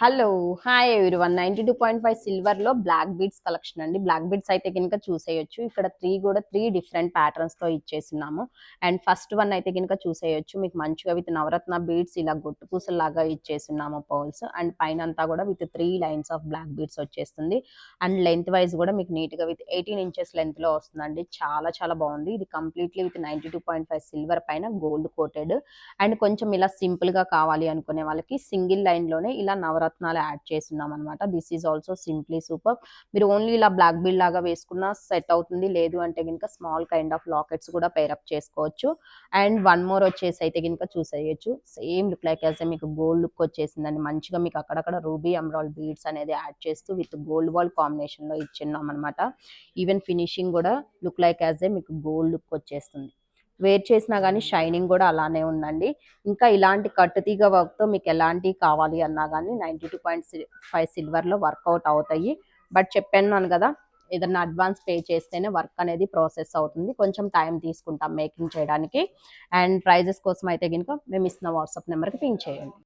Hello! Hi everyone. 92.5 సిల్వర్‌లో black beads collection అండి. Black beads అయితే గనుక చూసేయొచ్చు. ఇక్కడ 3 డిఫరెంట్ ప్యాటర్న్స్‌తో ఇచ్చేసున్నాము. అండ్ ఫస్ట్ వన్ అయితే గనుక చూసేయొచ్చు. మీకు మంచిగా విత్ నవరత్న బీడ్స్ ఇలా గొట్టు పూసల్లాగా ఇచ్చేసున్నాము పర్ల్స్. అండ్ పైనంతా కూడా with 3 lines of black beads వచ్చేస్తుంది. అండ్ లెంత్ వైస్ కూడా మీకు నీట్‌గా విత్ 18 ఇంచెస్ లెంత్‌లో వస్తుందండి. చాలా చాలా బాగుంది. ఇది కంప్లీట్‌లీ విత్ 92.5 సిల్వర్ పైన గోల్డ్ కోటెడ్. అండ్ కొంచెం ఇలా సింపుల్‌గా కావాలి అనుకునే వాళ్ళకి సింగిల్ లైన్‌లోనే ఇలా నవరత్నాలు యాడ్ చేసున్నాం అనమాట. This is also simply super. మీరు ఓన్లీ ఇలా బ్లాక్ బీడ్ లాగా వేసుకున్న సెట్ అవుతుంది. లేదు అంటే గనుక స్మాల్ కైండ్ ఆఫ్ లాకెట్స్ కూడా పేరప్ చేసుకోవచ్చు. అండ్ వన్ మోర్ వచ్చేసి అయితే గనుక చూసేయొచ్చు. సేమ్ లుక్ లైక్ యాస్ మీకు గోల్డ్ లుక్ వచ్చేసిందండి. మంచిగా మీకు అక్కడక్కడ రూబీ ఎమరాల్డ్ బీడ్స్ అనేది యాడ్ చేస్తూ విత్ గోల్డ్ బాల్ కాంబినేషన్‌లో ఇచ్చున్నాం అనమాట. ఈవెన్ ఫినిషింగ్ కూడా లుక్ లైక్ యాస్ మీకు గోల్డ్ లుక్ వచ్చేస్తుంది. వేర్ చేసినా గానీ షైనింగ్ గూడా అలానే ఉందండి. ఇంకా ఇలాంటి కట్టుతీగ వర్క్‌తో మీకు ఎలాంటివి కావాలి అన్నా గానీ 92.5 సిల్వర్‌లో వర్కౌట్ అవుతాయి. బట్ చెప్పన్నాను గదా! ఏదన్నా అడ్వాన్స్ పే చేస్తేనే వర్క్ అనేది ప్రాసెస్ అవుతుంది. కొంచెం టైం తీసుకుంటాం మేకింగ్ చేయడానికి. అండ్ ప్రైజెస్ కోసం అయితే గనుక మేమిస్తున్న వాట్సాప్ నెంబర్‌కి పింగ్ చేయండి.